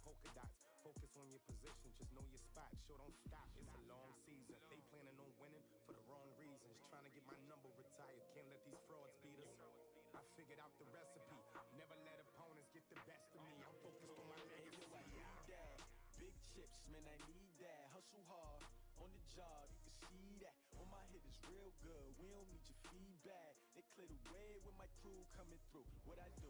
polka dots. Focus on your position, just know your spot. Sure, don't stop, it's a long season. They planning on winning for the wrong reasons. Trying to get my number retired, can't let these frauds beat us. I figured out the recipe, never let opponents get the best of me. I'm focused on my legacy. Big chips, man, I need that. Hustle hard, on the job, you can see that. On my hit is real good, we don't need your feedback. They clear the way with my crew coming through. What I do?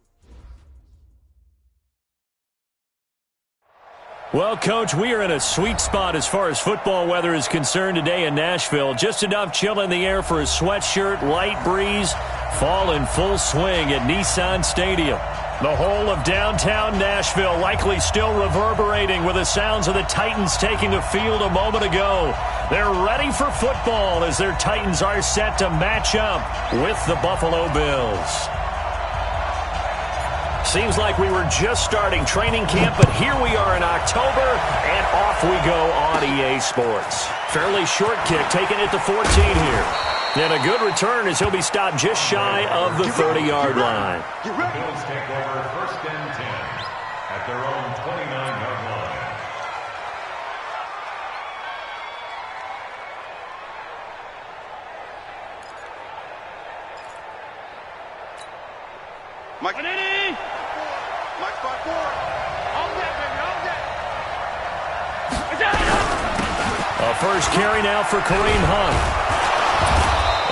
Well, Coach, we are in a sweet spot as far as football weather is concerned today in Nashville. Just enough chill in the air for a sweatshirt, light breeze, fall in full swing at Nissan Stadium. The whole of downtown Nashville likely still reverberating with the sounds of the Titans taking the field a moment ago. They're ready for football as their Titans are set to match up with the Buffalo Bills. Seems like we were just starting training camp, but here we are in October, and off we go on EA Sports. Fairly short kick, taking it to 14 here. And a good return as he'll be stopped just shy of the 30-yard line. Bills take over 1st and 10 at their own 29-yard line. Mike. Mike 5-4. All that, baby, all that. A first carry now for Kareem Hunt.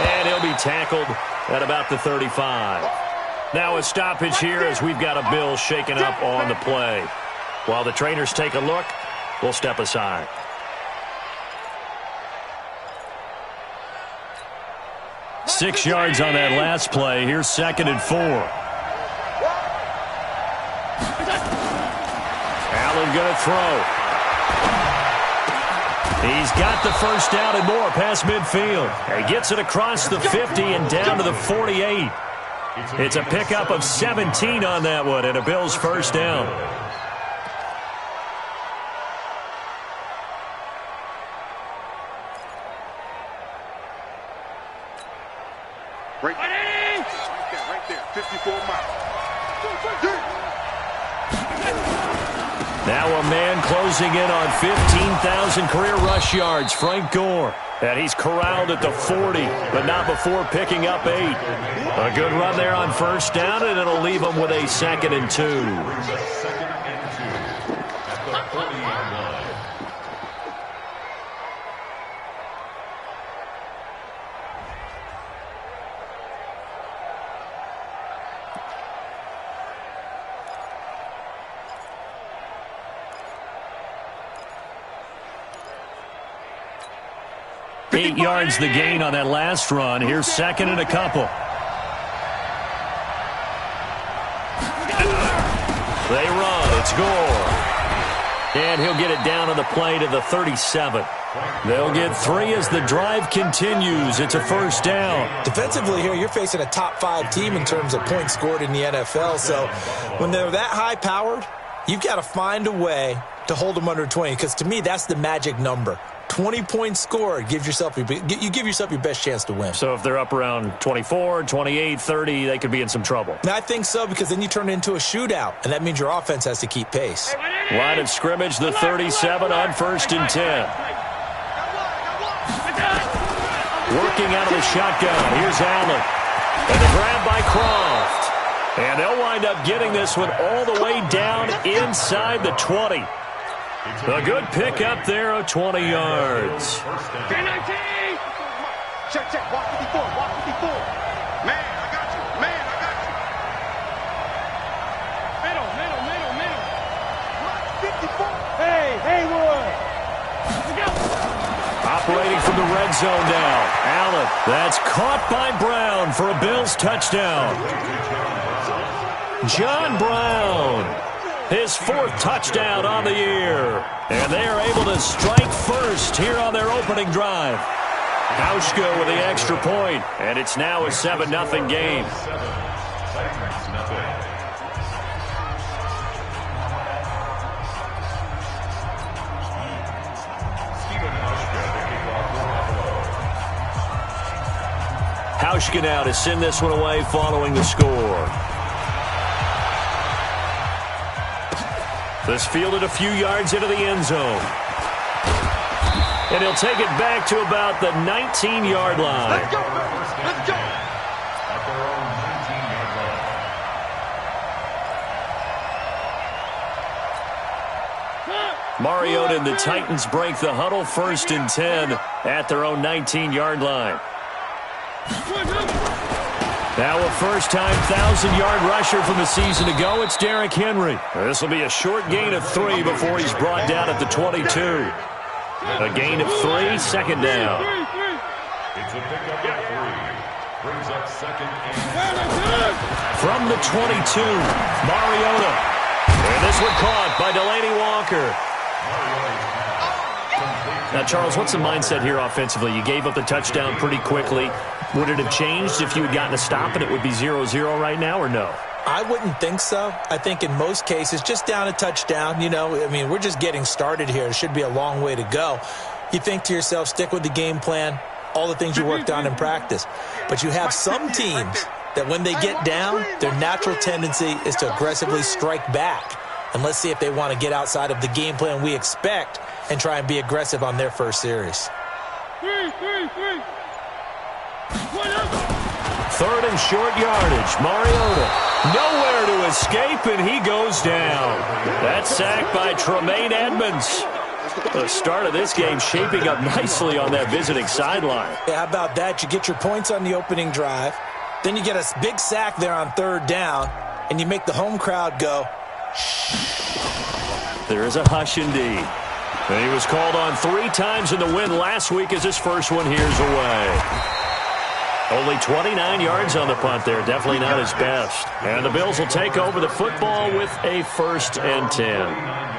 And he'll be tackled at about the 35. Now a stoppage here as we've got a Bill shaken up on the play. While the trainers take a look, we'll step aside. Six yards on that last play. Here's 2nd and 4. Allen going to throw. He's got the first down and more past midfield. He gets it across the 50 and down to the 48. It's a pickup of 17 on that one and a Bills first down. Right there, 54 miles. Now a man closing in on 15,000 career rush yards, Frank Gore. And he's corralled at the 40, but not before picking up 8. A good run there on first down, and it'll leave him with a 2nd and 2. 2nd and 2 at the 40-yard line. Eight yards the gain on that last run. Here's 2nd and a couple. They run. It's Gore. And he'll get it down on the play to the 37. They'll get 3 as the drive continues. It's a first down. Defensively here, you're facing a top 5 team in terms of points scored in the NFL. So when they're that high-powered, you've got to find a way to hold them under 20, because to me, that's the magic number. 20 points scored, you give yourself your best chance to win. So if they're up around 24, 28, 30, they could be in some trouble. And I think so, because then you turn it into a shootout, and that means your offense has to keep pace. Line of scrimmage, the 37 on 1st and 10. Working out of the shotgun. Here's Allen. And the grab by Croft. And they'll wind up getting this one all the way down inside the 20. A good pickup there of 20 yards. Check, walk 54, walk 54. Man, I got you. Middle. 54. Hey, Haywood. Operating from the red zone now. Allen, that's caught by Brown for a Bills touchdown. John Brown. His 4th touchdown on the year. And they are able to strike first here on their opening drive. Hauschka with the extra point, and it's now a 7-0 game. Hauschka now to send this one away following the score. This fielded a few yards into the end zone. And he'll take it back to about the 19-yard line. Let's go! Let's go! At their own 19-yard line. Mariota and the Titans break the huddle, 1st and 10 at their own 19-yard line. Now a first-time 1,000-yard rusher from a season ago, it's Derrick Henry. This will be a short gain of 3 before he's brought down at the 22. A gain of 3, 2nd down. It's a pickup of 3. Brings up 2nd and... From the 22, Mariota. And this one caught by Delaney Walker. Now, Charles, what's the mindset here offensively? You gave up the touchdown pretty quickly. Would it have changed if you had gotten a stop and it would be 0-0 right now, or no? I wouldn't think so. I think in most cases, just down a touchdown, we're just getting started here. It should be a long way to go. You think to yourself, stick with the game plan, all the things you worked on in practice. But you have some teams that when they get down, their natural tendency is to aggressively strike back. And let's see if they want to get outside of the game plan we expect and try and be aggressive on their first series. 3rd and short yardage. Mariota nowhere to escape, and he goes down. That's sacked by Tremaine Edmonds. The start of this game shaping up nicely on that visiting sideline. Yeah, how about that? You get your points on the opening drive. Then you get a big sack there on 3rd down, and you make the home crowd go, there is a hush indeed. And he was called on 3 times in the win last week as his first one here's away. Only 29 yards on the punt there. Definitely not his best. And the Bills will take over the football with a 1st and 10.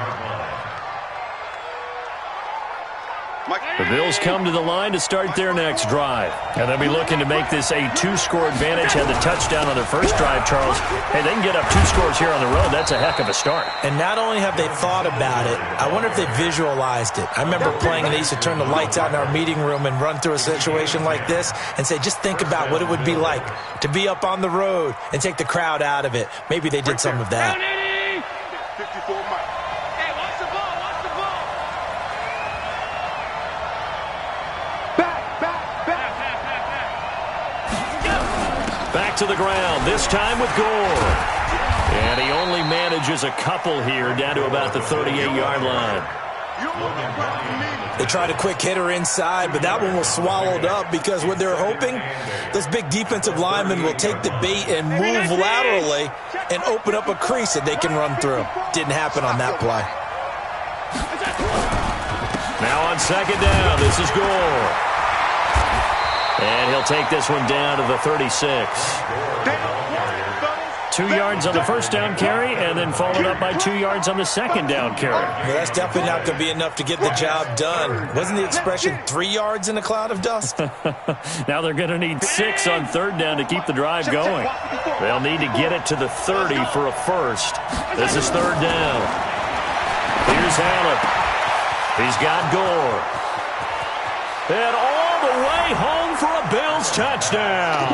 The Bills come to the line to start their next drive. And they'll be looking to make this a 2-score advantage. Had the touchdown on their first drive, Charles. Hey, they can get up 2 scores here on the road. That's a heck of a start. And not only have they thought about it, I wonder if they visualized it. I remember playing and they used to turn the lights out in our meeting room and run through a situation like this and say, just think about what it would be like to be up on the road and take the crowd out of it. Maybe they did some of that. 54 miles. Hey, watch the ball, watch the ball. Back to the ground, this time with Gore. And he only manages a couple here, down to about the 38-yard line. They tried a quick hitter inside, but that one was swallowed up because what they're hoping, those big defensive linemen will take the bait and move laterally and open up a crease that they can run through. Didn't happen on that play. Now on 2nd down, this is Gore. And he'll take this one down to the 36. 2 yards on the first down carry, and then followed up by 2 yards on the 2nd down carry. Well, that's definitely not going to be enough to get the job done. Wasn't the expression 3 yards in a cloud of dust? Now they're going to need 6 on 3rd down to keep the drive going. They'll need to get it to the 30 for a first. This is 3rd down. Here's Allen. He's got Gore. And all the way home for a Bills touchdown.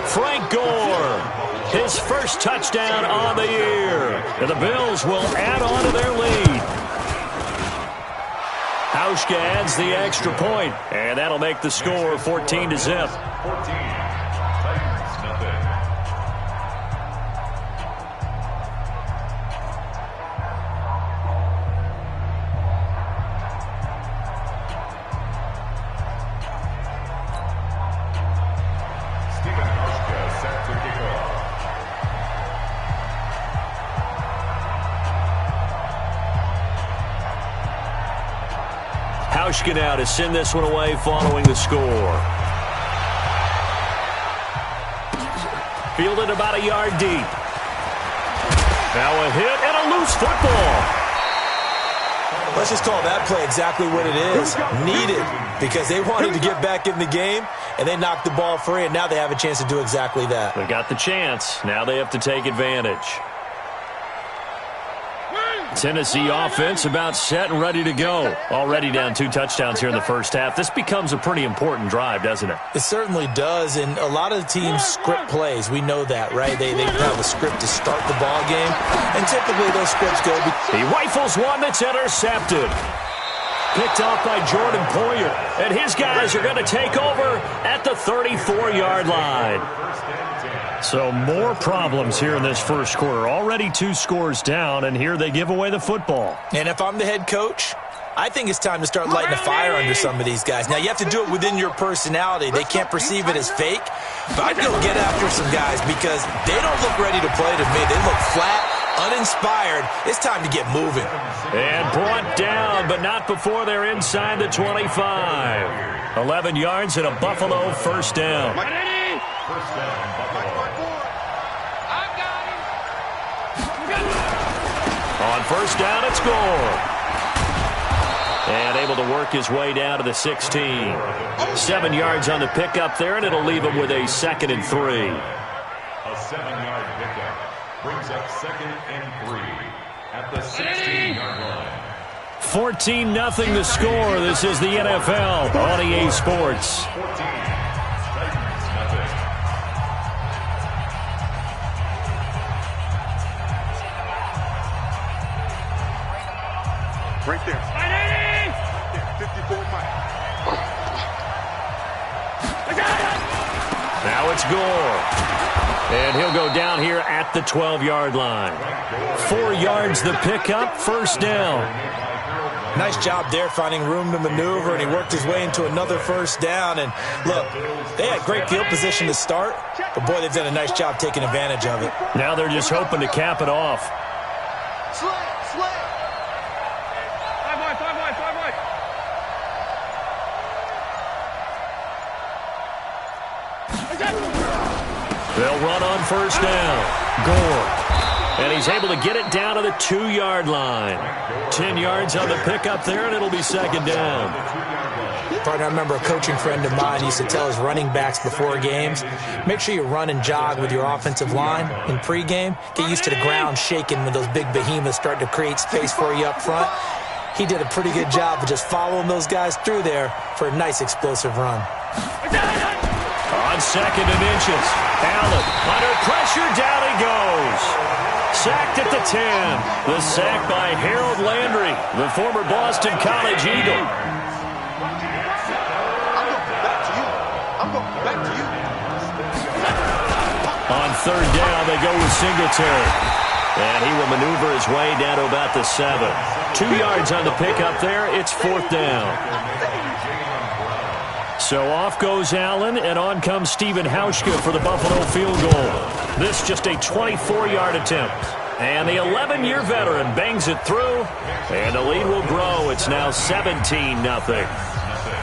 Frank Gore, his first touchdown on the year. And the Bills will add on to their lead. Hauschka adds the extra point, and that'll make the score 14-0. 14. Hauschka now to send this one away following the score. Fielded about a yard deep. Now a hit and a loose football. Let's just call that play exactly what it is. Needed, because they wanted to get back in the game, and they knocked the ball free, and now they have a chance to do exactly that. They got the chance. Now they have to take advantage. Tennessee offense about set and ready to go. Already down 2 touchdowns here in the first half. This becomes a pretty important drive, doesn't it? It certainly does, and a lot of the teams script plays. We know that, right? They have a script to start the ball game, and typically those scripts go... He rifles one that's intercepted. Picked off by Jordan Poyer, and his guys are going to take over at the 34-yard line. So more problems here in this first quarter. Already 2 scores down, and here they give away the football. And if I'm the head coach, I think it's time to start lighting a fire under some of these guys. Now, you have to do it within your personality. They can't perceive it as fake, but I'd go get after some guys because they don't look ready to play to me. They look flat, uninspired. It's time to get moving. And brought down, but not before they're inside the 25. 11 yards and a Buffalo first down. First down, Buffalo. On first down, it's Gore. And able to work his way down to the 16. 7 yards on the pickup there, and it'll leave him with a 2nd and 3. A 7-yard pickup brings up 2nd and 3 at the 16-yard line. 14-0 the score. This is the NFL on EA Sports. 14. Right there. 54 miles. Now it's Gore. And he'll go down here at the 12-yard line. 4 yards the pickup, first down. Nice job there finding room to maneuver, and he worked his way into another first down. And look, they had great field position to start, but boy, they've done a nice job taking advantage of it. Now they're just hoping to cap it off. They'll run on first down. Gore. And he's able to get it down to the 2-yard line. 10 yards on the pickup there, and it'll be second down. Partner, I remember a coaching friend of mine used to tell his running backs before games, make sure you run and jog with your offensive line in pregame. Get used to the ground shaking when those big behemoths start to create space for you up front. He did a pretty good job of just following those guys through there for a nice explosive run. On 2nd and inches. Allen under pressure, down he goes. Sacked at the 10. The sack by Harold Landry, the former Boston College Eagle. I'm going back to you. On 3rd down, they go with Singletary. And he will maneuver his way down to about the 7. 2 yards on the pickup there. It's 4th down. So off goes Allen, and on comes Stephen Hauschka for the Buffalo field goal. This just a 24-yard attempt. And the 11-year veteran bangs it through, and the lead will grow. It's now 17-0.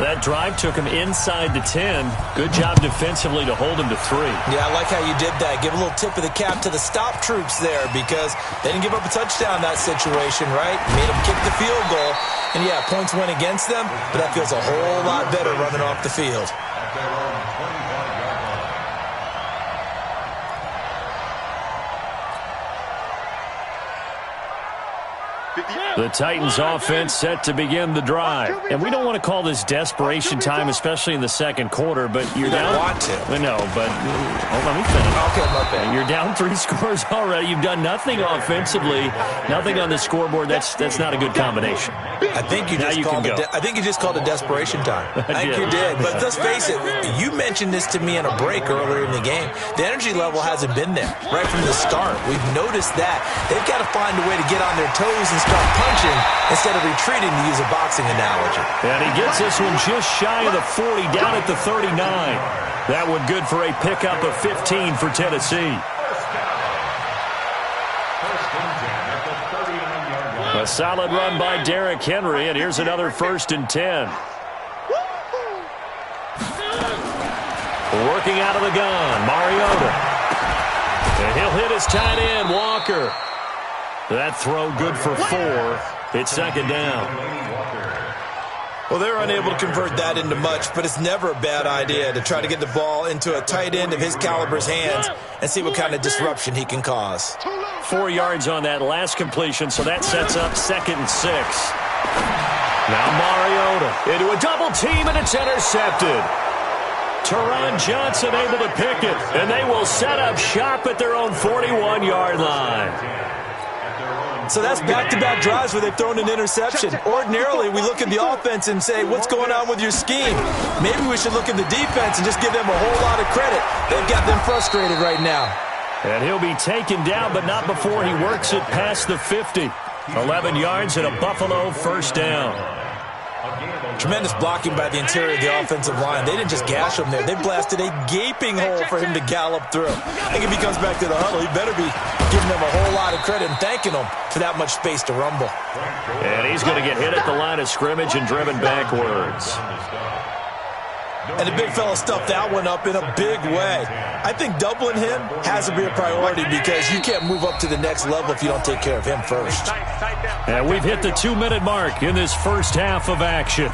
That drive took him inside the 10. Good job defensively to hold him to 3. Yeah, I like how you did that. Give a little tip of the cap to the stop troops there because they didn't give up a touchdown in that situation, right? Made them kick the field goal. And, yeah, points went against them, but that feels a whole lot better running off the field. At their own 25-yard line. The Titans offense set to begin the drive. And we don't want to call this desperation time, especially in the second quarter, but you're down. You want to. No, but let me finish. Okay, my bad. You're down 3 scores already. You've done nothing offensively, nothing on the scoreboard. That's not a good combination. I think you just called it desperation time. I think you did. But let's face it, you mentioned this to me in a break earlier in the game. The energy level hasn't been there right from the start. We've noticed that. They've got to find a way to get on their toes and start punching instead of retreating, to use a boxing analogy. And he gets this one just shy of the 40, down at the 39. That one good for a pickup of 15 for Tennessee. A solid run by Derrick Henry, and here's another 1st and 10. Working out of the gun, Mariota. And he'll hit his tight end, Walker. That throw good for 4. It's second down. Well, they're unable to convert that into much, but it's never a bad idea to try to get the ball into a tight end of his caliber's hands and see what kind of disruption he can cause. 4 yards on that last completion, so that sets up 2nd and 6. Now Mariota into a double team, and it's intercepted. Teron Johnson able to pick it, and they will set up shop at their own 41-yard line. So that's back-to-back drives where they've thrown an interception. Ordinarily, we look at the offense and say, what's going on with your scheme? Maybe we should look at the defense and just give them a whole lot of credit. They've got them frustrated right now. And he'll be taken down, but not before he works it past the 50. 11 yards and a Buffalo first down. Tremendous blocking by the interior of the offensive line. They didn't just gash him there. They blasted a gaping hole for him to gallop through. I think if he comes back to the huddle, he better be giving them a whole lot of credit and thanking them for that much space to rumble. And he's going to get hit at the line of scrimmage and driven backwards. And the big fella stuffed that one up in a big way. I think doubling him has to be a priority because you can't move up to the next level if you don't take care of him first. And we've hit the 2-minute mark in this first half of action.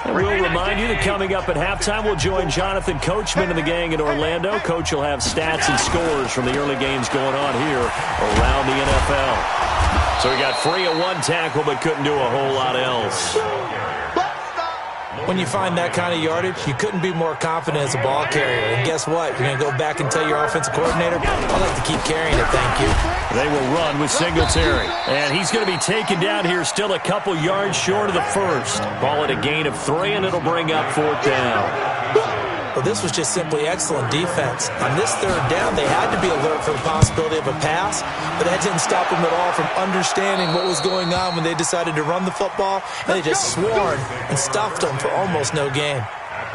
And we'll remind you that coming up at halftime, we'll join Jonathan Coachman and the gang in Orlando. Coach will have stats and scores from the early games going on here around the NFL. So he got free of one tackle but couldn't do a whole lot else. When you find that kind of yardage, you couldn't be more confident as a ball carrier. And guess what? You're going to go back and tell your offensive coordinator, I'd like to keep carrying it, thank you. They will run with Singletary. And he's going to be taken down here still a couple yards short of the first. Call it a gain of 3, and it'll bring up 4th down. Well, this was just simply excellent defense. On this 3rd down, they had to be alert for the possibility of a pass, but that didn't stop them at all from understanding what was going on when they decided to run the football, and they just swarmed and stuffed them for almost no gain.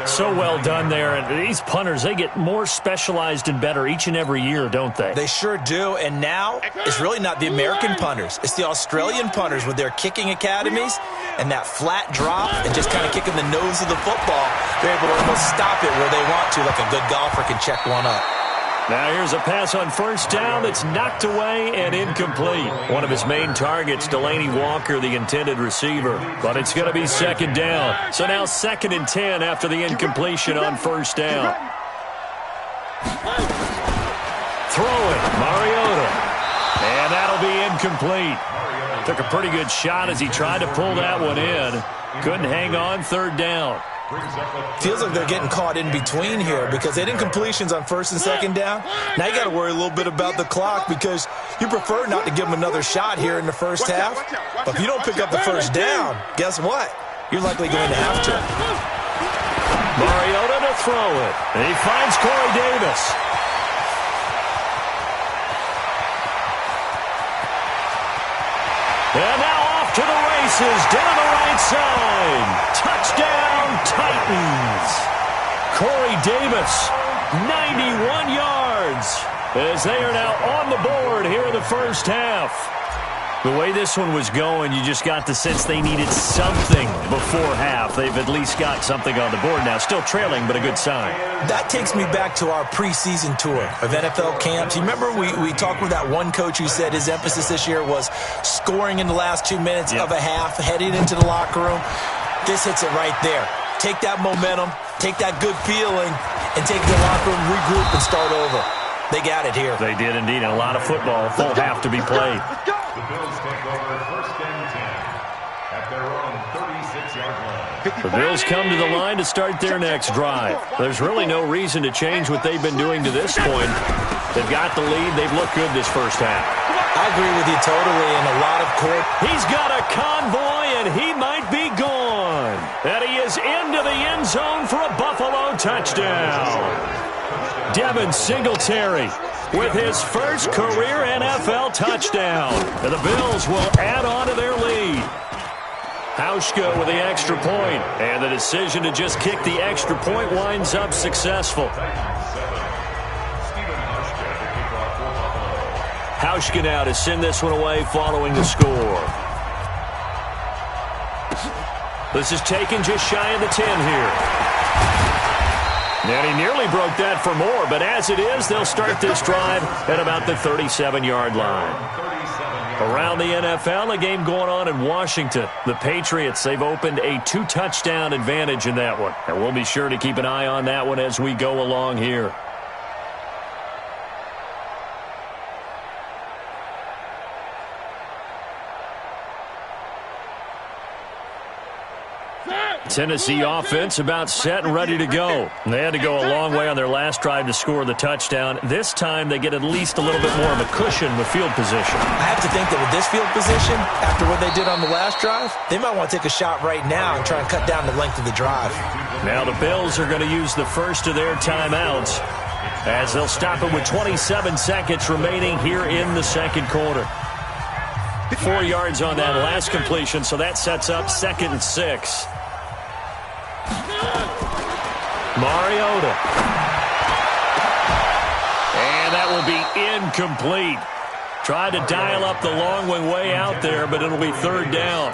So well done there. And these punters, they get more specialized and better each and every year, don't they? They sure do. And now it's really not the American punters. It's the Australian punters with their kicking academies and that flat drop and just kind of kicking the nose of the football. They're able to almost stop it where they want to, like a good golfer can check one up. Now here's a pass on first down that's knocked away and incomplete. One of his main targets, Delaney Walker, the intended receiver. But it's going to be 2nd down. So now 2nd and 10 after the incompletion on first down. Throwing, Mariota. And that'll be incomplete. Took a pretty good shot as he tried to pull that one in. Couldn't hang on, 3rd down. Feels like they're getting caught in between here because they did incompletions on 1st and 2nd down. Now you got to worry a little bit about the clock because you prefer not to give them another shot here in the first half. But if you don't pick up the 1st down, guess what? You're likely going to have to. Mariota to throw it. And he finds Corey Davis. And now off to the races down the right side. Touchdown, Titans. Corey Davis, 91 yards, as they are now on the board here in the first half. The way this one was going, you just got the sense they needed something before half. They've at least got something on the board now. Still trailing, but a good sign. That takes me back to our preseason tour of NFL camps. You remember we talked with that one coach who said his emphasis this year was scoring in the last 2 minutes of a half, heading into the locker room. This hits it right there. Take that momentum, take that good feeling, and take the locker room, regroup, and start over. They got it here. They did indeed, and a lot of football. Full half to be played. The Bills take over 1st and 10 at their own 36-yard line. The Bills come to the line to start their next drive. There's really no reason to change what they've been doing to this point. They've got the lead. They've looked good this first half. I agree with you totally, and a lot of court. He's got a convoy, and he might be gone. And he is into the end zone for a Buffalo touchdown. Devin Singletary with his first career NFL touchdown. And the Bills will add on to their lead. Hauschka with the extra point. And the decision to just kick the extra point winds up successful. Hauschka now to send this one away following the score. This is taken just shy of the 10 here. And he nearly broke that for more, but as it is, they'll start this drive at about the 37-yard line. Around the NFL, a game going on in Washington. The Patriots, they've opened a 2-touchdown advantage in that one. And we'll be sure to keep an eye on that one as we go along here. Tennessee offense about set and ready to go. They had to go a long way on their last drive to score the touchdown. This time they get at least a little bit more of a cushion with field position. I have to think that with this field position, after what they did on the last drive, they might want to take a shot right now and try and cut down the length of the drive. Now the Bills are going to use the first of their timeouts as they'll stop it with 27 seconds remaining here in the second quarter. 4 yards on that last completion, so that sets up 2nd and 6. Mariota. And that will be incomplete. Tried to dial up the long way out there, but it'll be 3rd down.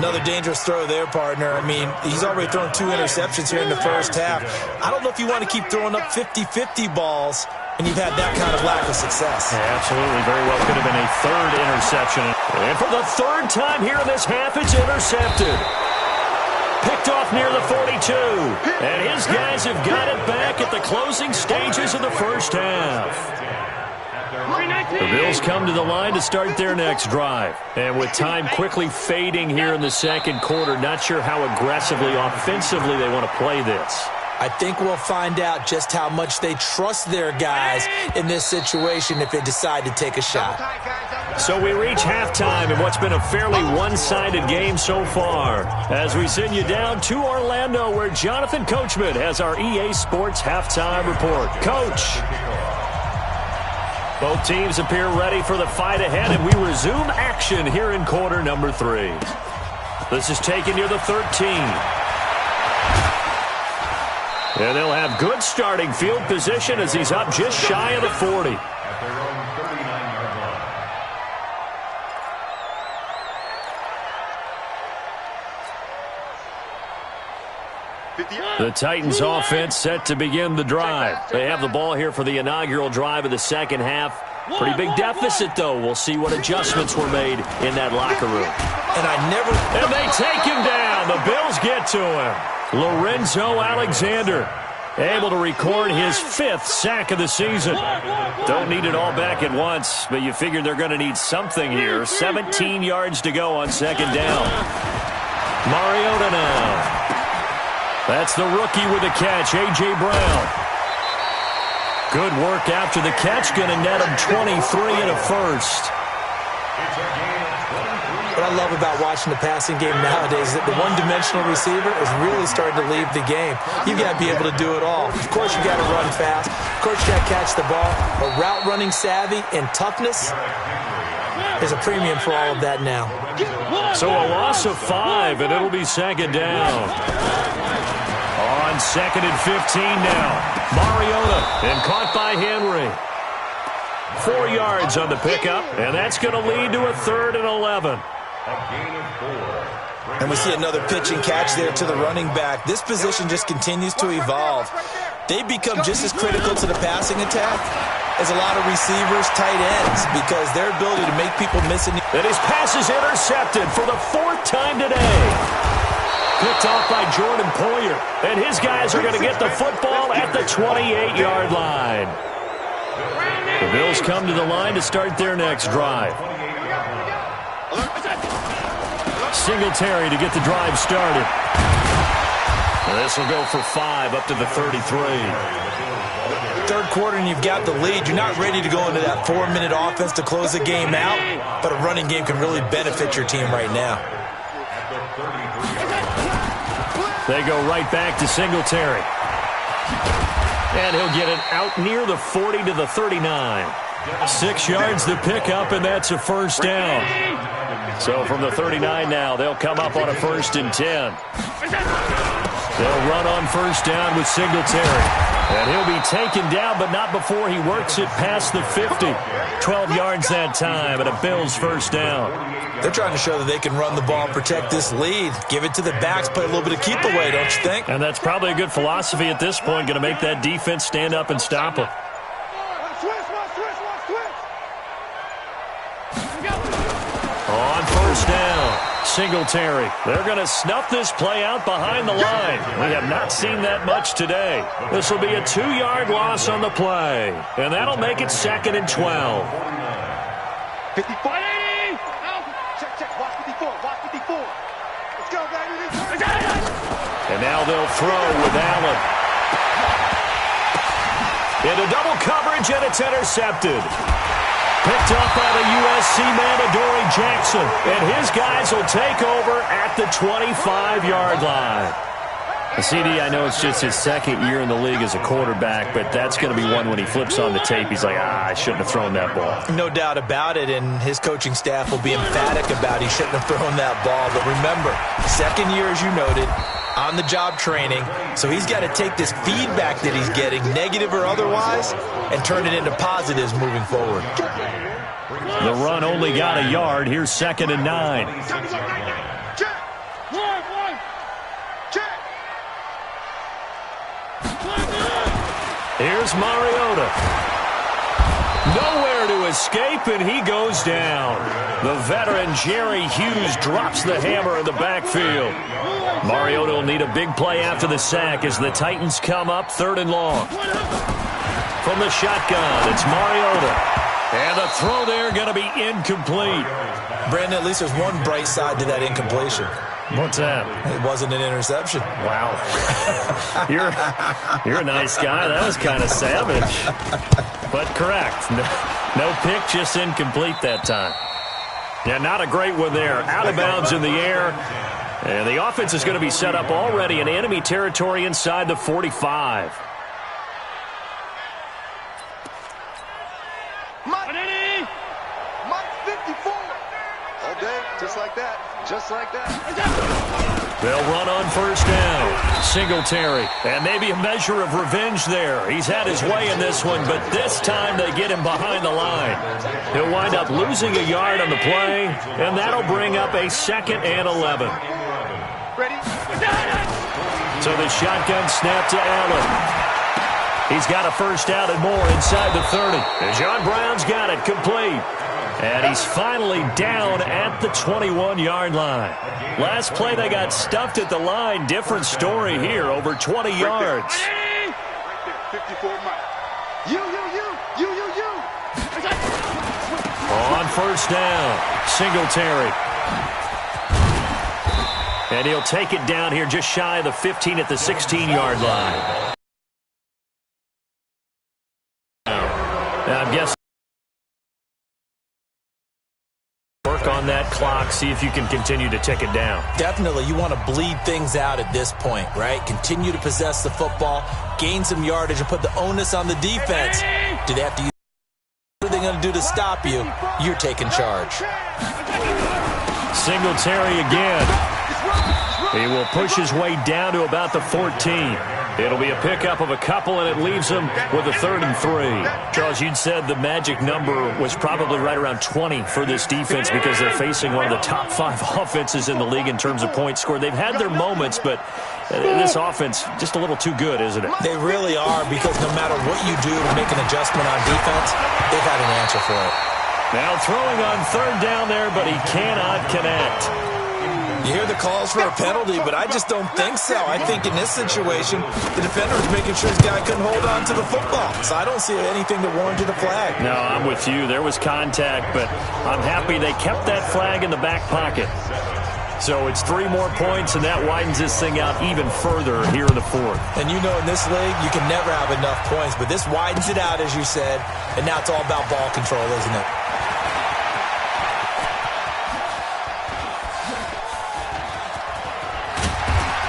Another dangerous throw there, partner. I mean, he's already thrown 2 interceptions here in the first half. I don't know if you want to keep throwing up 50-50 balls when you've had that kind of lack of success. Yeah, absolutely. Very well could have been a 3rd interception. And for the 3rd time here in this half, it's intercepted. Picked off near the 42. And his guys have got it back at the closing stages of the first half. The Bills come to the line to start their next drive. And with time quickly fading here in the second quarter, not sure how aggressively, offensively they want to play this. I think we'll find out just how much they trust their guys in this situation if they decide to take a shot. So we reach halftime in what's been a fairly one-sided game so far. As we send you down to Orlando, where Jonathan Coachman has our EA Sports halftime report. Coach. Both teams appear ready for the fight ahead, and we resume action here in quarter number 3. This is taken near the 13. And they'll have good starting field position as he's up just shy of the 40. At their own 39-yard line. The Titans offense set to begin the drive. They have the ball here for the inaugural drive of the second half. Pretty big deficit, though. We'll see what adjustments were made in that locker room. And they take him down. The Bills get to him. Lorenzo Alexander able to record his 5th sack of the season. Don't need it all back at once, but you figure they're going to need something here. 17 yards to go on 2nd down. Mariota now. That's the rookie with the catch, A.J. Brown. Good work after the catch, going to net him 23 and a first. What I love about watching the passing game nowadays is that the one-dimensional receiver is really starting to leave the game. You've got to be able to do it all. Of course, you got to run fast. Of course, you got to catch the ball. But route running savvy and toughness, there's a premium for all of that now. So a loss of 5, and it'll be 2nd down. On 2nd and 15 now. Mariota, and caught by Henry. 4 yards on the pickup, and that's going to lead to a 3rd and 11. And we see another pitch and catch there to the running back. This position just continues to evolve. They become just as critical to the passing attack as a lot of receivers, tight ends, because their ability to make people miss it. And his pass is intercepted for the 4th time today. Picked off by Jordan Poyer. And his guys are going to get the football at the 28-yard line. The Bills come to the line to start their next drive. Singletary to get the drive started. And this will go for 5 up to the 33. Third quarter and you've got the lead. You're not ready to go into that 4-minute offense to close the game out, but a running game can really benefit your team right now. They go right back to Singletary. And he'll get it out near the 40 to the 39. 6 yards to pick up, and that's a 1st down. So from the 39 now, they'll come up on a 1st and 10. They'll run on 1st down with Singletary. And he'll be taken down, but not before he works it past the 50. 12 yards that time, and a Bills 1st down. They're trying to show that they can run the ball and protect this lead. Give it to the backs, play a little bit of keep away, don't you think? And that's probably a good philosophy at this point, going to make that defense stand up and stop them. first down. Singletary. They're going to snuff this play out behind the line. We have not seen that much today. This will be a 2-yard loss on the play. And that'll make it 2nd and 12. 54. Check. Watch 54. Watch 54. Let's go, baby. And now they'll throw with Allen. Into double coverage, and it's intercepted. Picked up by the USC man, Adoree Jackson. And his guys will take over at the 25-yard line. CD, I know it's just his 2nd year in the league as a quarterback, but that's going to be one when he flips on the tape. He's like, I shouldn't have thrown that ball. No doubt about it, and his coaching staff will be emphatic about he shouldn't have thrown that ball. But remember, 2nd year, as you noted, on-the-job training, so he's got to take this feedback that he's getting, negative or otherwise, and turn it into positives moving forward. The run only got a yard. Here's 2nd and 9. Here's Mariota. Nowhere to escape, and he goes down. The veteran Jerry Hughes drops the hammer in the backfield. Mariota will need a big play after the sack as the Titans come up 3rd and long. From the shotgun, it's Mariota. And the throw there going to be incomplete. Brandon, at least there's one bright side to that incompletion. What's that? It wasn't an interception. Wow. You're a nice guy. That was kind of savage. But correct. No pick, just incomplete that time. Yeah, not a great one there. Out of bounds in the air. And the offense is going to be set up already in enemy territory inside the 45. Mike 54. All day, just like that. Just like that. They'll run on first down. Singletary. And maybe a measure of revenge there. He's had his way in this one, but this time they get him behind the line. He'll wind up losing a yard on the play, and that'll bring up a 2nd and 11. Ready? So the shotgun snap to Allen. He's got a first down and more inside the 30. And John Brown's got it complete. And he's finally down at the 21-yard line. Last play, they got stuffed at the line. Different story here, over 20 yards. Right there, 54 Mike. You. On first down, Singletary. And he'll take it down here just shy of the 15 at the 16-yard line. Now, I'm guessing work on that clock, see if you can continue to tick it down. Definitely, you want to bleed things out at this point, right? Continue to possess the football, gain some yardage, and put the onus on the defense. Do they have to use what are they going to do to stop you? You're taking charge. Singletary again. He will push his way down to about the 14. It'll be a pickup of a couple, and it leaves him with a 3rd and 3. Charles, you'd said the magic number was probably right around 20 for this defense because they're facing one of the top 5 offenses in the league in terms of points scored. They've had their moments, but this offense just a little too good, isn't it? They really are, because no matter what you do to make an adjustment on defense, they've had an answer for it. Now throwing on 3rd down there, but he cannot connect. You hear the calls for a penalty, but I just don't think so. I think in this situation, the defender was making sure his guy couldn't hold on to the football. So I don't see anything that warranted a flag. No, I'm with you. There was contact, but I'm happy they kept that flag in the back pocket. So it's 3 more points, and that widens this thing out even further here in the 4th. And you know in this league, you can never have enough points, but this widens it out, as you said, and now it's all about ball control, isn't it?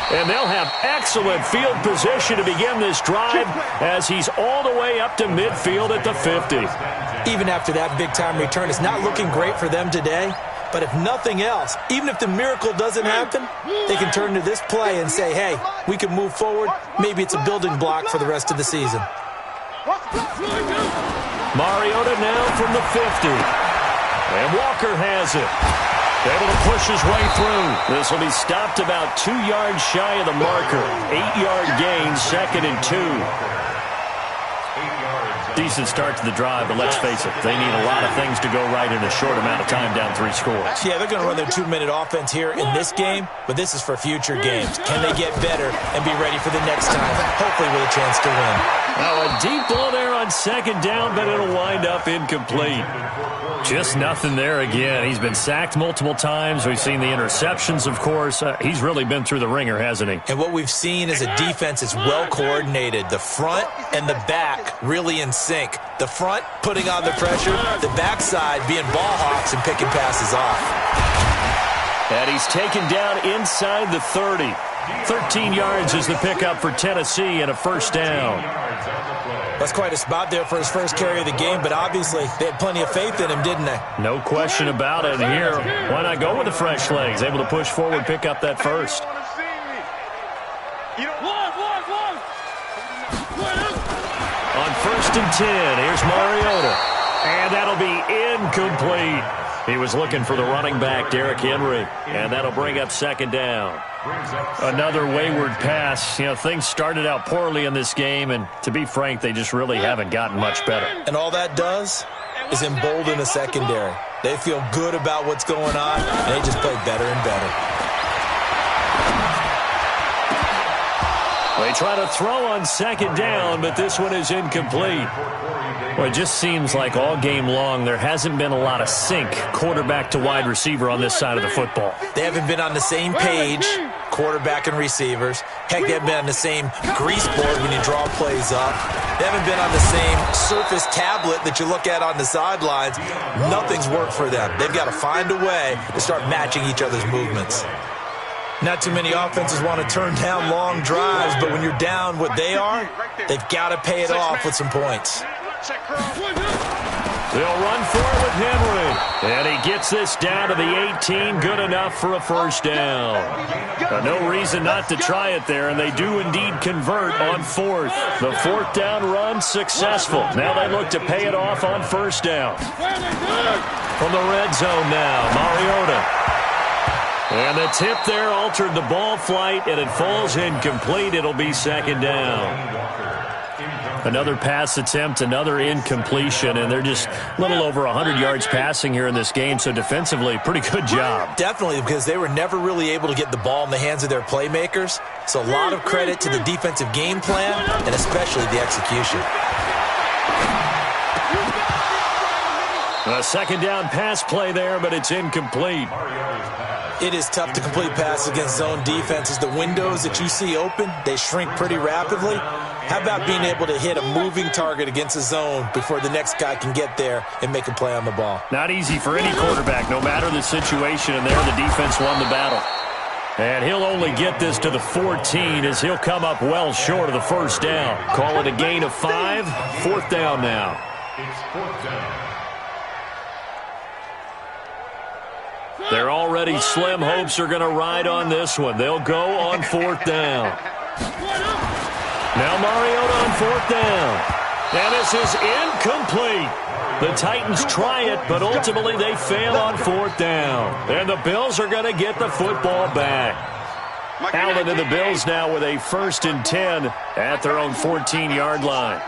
And they'll have excellent field position to begin this drive as he's all the way up to midfield at the 50. Even after that big-time return, it's not looking great for them today. But if nothing else, even if the miracle doesn't happen, they can turn to this play and say, hey, we can move forward. Maybe it's a building block for the rest of the season. Mariota now from the 50. And Walker has it. Able to push his way through. This will be stopped about 2 yards shy of the marker. 8-yard gain, 2nd and 2. 8 yards Decent start to the drive, but let's face it, they need a lot of things to go right in a short amount of time down 3 scores. Yeah, they're going to run their 2-minute offense here in this game, but this is for future games. Can they get better and be ready for the next time, hopefully with a chance to win? Now a deep ball there on 2nd down, but it'll wind up incomplete. Just nothing there again. He's been sacked multiple times. We've seen the interceptions, of course. He's really been through the ringer, hasn't he? And what we've seen is a defense that's well coordinated. The front and the back really in sync. The front putting on the pressure, the backside being ball hawks and picking passes off. And he's taken down inside the 30. 13 yards is the pickup for Tennessee and a 1st down. That's quite a spot there for his first carry of the game, but obviously they had plenty of faith in him, didn't they? No question about it. Here, why not go with the fresh legs? Able to push forward, pick up that first. On 1st and 10, here's Mariota. And that'll be incomplete. He was looking for the running back, Derrick Henry. And that'll bring up 2nd down. Another wayward pass. You know, things started out poorly in this game, and to be frank, they just really haven't gotten much better. And all that does is embolden the secondary. They feel good about what's going on, and they just play better and better. They try to throw on 2nd down, but this one is incomplete. Well, it just seems like all game long there hasn't been a lot of sync quarterback to wide receiver on this side of the football. They haven't been on the same page, quarterback and receivers. Heck, they haven't been on the same grease board when you draw plays up. They haven't been on the same surface tablet that you look at on the sidelines. Nothing's worked for them. They've got to find a way to start matching each other's movements. Not too many offenses want to turn down long drives, but when you're down what they are, they've got to pay it off with some points. They'll run for it with Henry. And he gets this down to the 18. Good enough for a 1st down. No reason not to try it there, and they do indeed convert on 4th. The 4th down run successful. Now they look to pay it off on 1st down. From the red zone now, Mariota. And the tip there altered the ball flight, and it falls incomplete. It'll be 2nd down. Another pass attempt, another incompletion, and they're just a little over 100 yards passing here in this game, so defensively, pretty good job. Definitely, because they were never really able to get the ball in the hands of their playmakers, so a lot of credit to the defensive game plan, and especially the execution. A 2nd down pass play there, but it's incomplete. It is tough to complete passes against zone defenses. The windows that you see open, they shrink pretty rapidly. How about being able to hit a moving target against a zone before the next guy can get there and make a play on the ball? Not easy for any quarterback, no matter the situation, and there the defense won the battle. And he'll only get this to the 14 as he'll come up well short of the 1st down. Call it a gain of 5. 4th down now. It's 4th down. Their already slim hopes are going to ride on this one. They'll go on 4th down. Now Mariota on 4th down. And this is incomplete. The Titans try it, but ultimately they fail on 4th down. And the Bills are going to get the football back. Allen and the Bills now with a 1st and 10 at their own 14-yard line.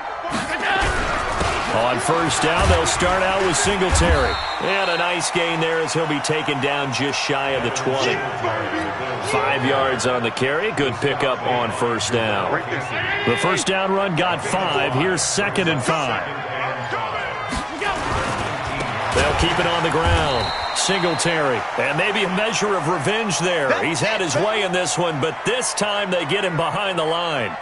On 1st down, they'll start out with Singletary. And a nice gain there as he'll be taken down just shy of the 20. 5 yards on the carry. Good pickup on 1st down. The 1st down run got 5. Here's 2nd and 5. They'll keep it on the ground. Singletary. And maybe a measure of revenge there. He's had his way in this one, but this time they get him behind the line.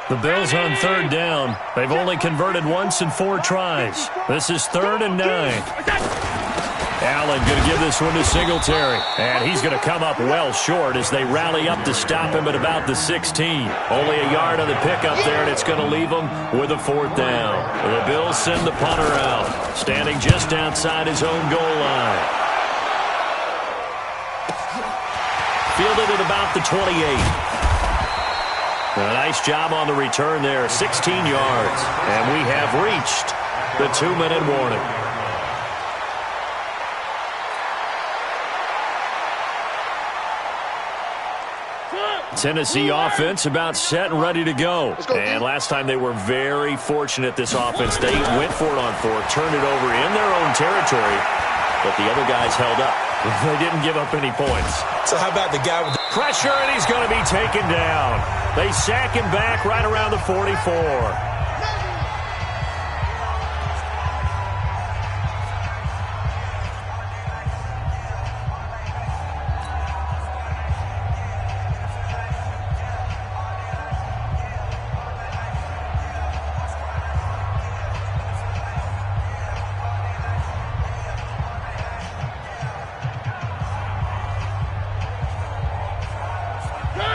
The Bills on 3rd down. They've only converted once in 4 tries. This is 3rd and 9. Allen going to give this one to Singletary. And he's going to come up well short as they rally up to stop him at about the 16. Only a yard on the pickup there, and it's going to leave him with a 4th down. The Bills send the punter out, standing just outside his own goal line. Fielded at about the 28. A nice job on the return there, 16 yards. And we have reached the 2-minute warning. Tennessee offense about set and ready to go. And last time they were very fortunate, this offense. They went for it on fourth, turned it over in their own territory, but the other guys held up. They didn't give up any points. So how about the guy with the pressure, and he's going to be taken down. They sack him back right around the 44.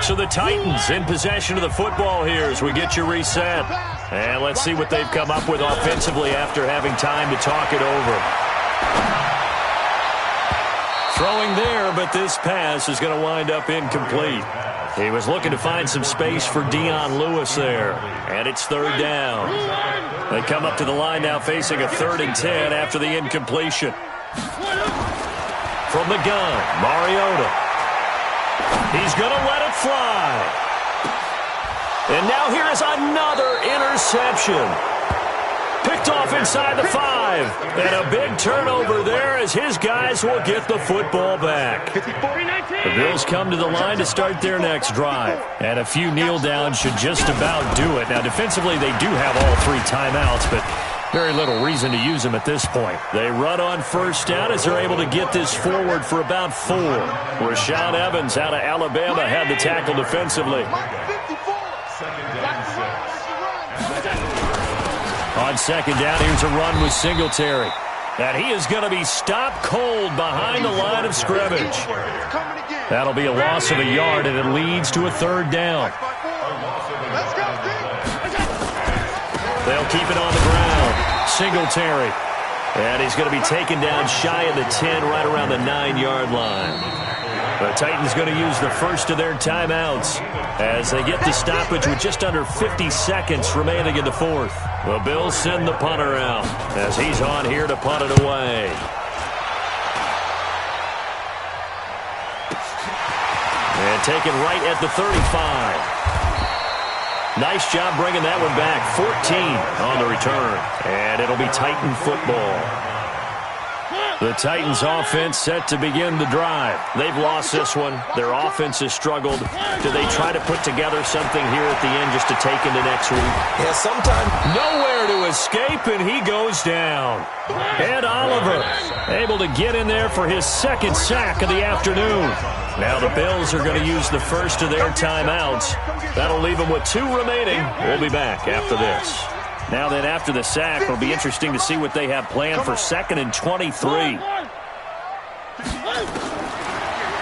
So the Titans in possession of the football here as we get you reset. And let's see what they've come up with offensively after having time to talk it over. Throwing there, but this pass is going to wind up incomplete. He was looking to find some space for Dion Lewis there. And it's third down. They come up to the line now facing a 3rd and 10 after the incompletion. From the gun, Mariota. He's going to let it fly. And now here is another interception. Picked off inside the 5. And a big turnover there as his guys will get the football back. The Bills come to the line to start their next drive. And a few kneel downs should just about do it. Now defensively they do have all 3 timeouts, but very little reason to use them at this point. They run on first down as they're able to get this forward for about 4. Rashaan Evans out of Alabama had the tackle defensively. On second down, here's a run with Singletary. And he is going to be stopped cold behind the line of scrimmage. That'll be a loss of a yard, and it leads to a 3rd down. They'll keep it on the ground. Singletary. And he's going to be taken down shy of the 10, right around the 9-yard line. The Titans going to use the first of their timeouts as they get the stoppage with just under 50 seconds remaining in the 4th. The Bills send the punter out as he's on here to punt it away. And taken right at the 35. Nice job bringing that one back. 14 on the return. And it'll be Titan football. The Titans offense set to begin the drive. They've lost this one. Their offense has struggled. Do they try to put together something here at the end just to take into next week? Yeah, sometimes. Nowhere to escape, and he goes down. Ed Oliver able to get in there for his 2nd sack of the afternoon. Now the Bills are going to use the first of their timeouts. That'll leave them with 2 remaining. We'll be back after this. Now then, after the sack, it'll be interesting to see what they have planned for 2nd and 23.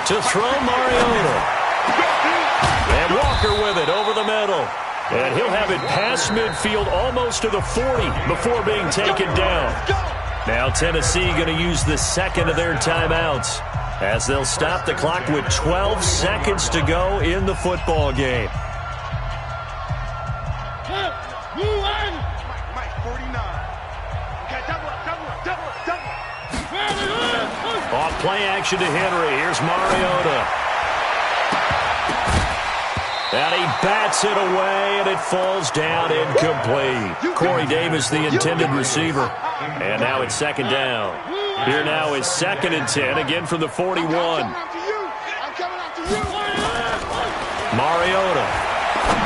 To throw, Mariota. And Walker with it over the middle. And he'll have it past midfield almost to the 40 before being taken down. Now Tennessee going to use the 2nd of their timeouts as they'll stop the clock with 12 seconds to go in the football game. Off play action to Henry. Here's Mariota. And he bats it away, and it falls down incomplete. Corey Davis, the intended receiver. And now it's 2nd down. Here now is 2nd and 10, again from the 41. Mariota.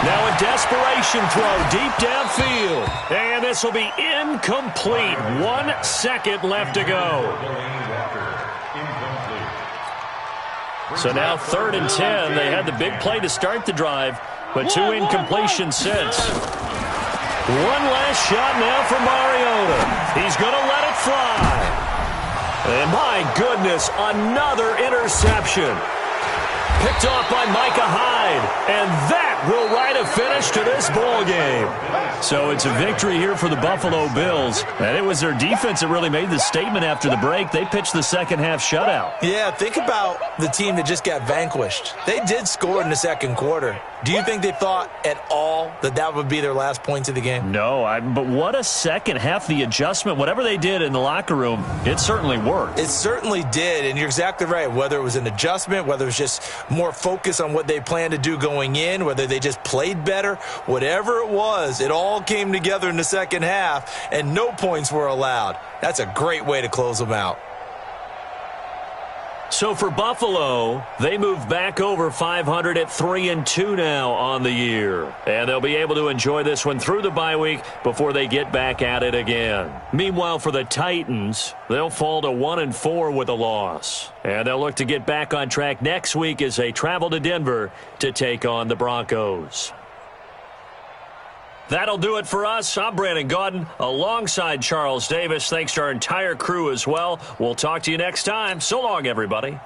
Now a desperation throw deep downfield. And this will be incomplete. 1 second left to go. So now 3rd and 10. They had the big play to start the drive, but 2 incompletions since. One last shot now for Mariota. He's going to let it fly. And my goodness, another interception. Picked off by Micah Hyde. And that will write a finish to this ball game. So it's a victory here for the Buffalo Bills. And it was their defense that really made the statement after the break. They pitched the second-half shutout. Yeah, think about the team that just got vanquished. They did score in the 2nd quarter. Do you think they thought at all that that would be their last points of the game? No, but what a second half. The adjustment, whatever they did in the locker room, it certainly worked. It certainly did, and you're exactly right. Whether it was an adjustment, whether it was just more focus on what they planned to do going in, whether they just played better, whatever it was, it all came together in the second half, and no points were allowed. That's a great way to close them out. So for Buffalo, they move back over 500 at 3-2 now on the year. And they'll be able to enjoy this one through the bye week before they get back at it again. Meanwhile, for the Titans, they'll fall to 1-4 with a loss. And they'll look to get back on track next week as they travel to Denver to take on the Broncos. That'll do it for us. I'm Brandon Gaudin alongside Charles Davis. Thanks to our entire crew as well. We'll talk to you next time. So long, everybody.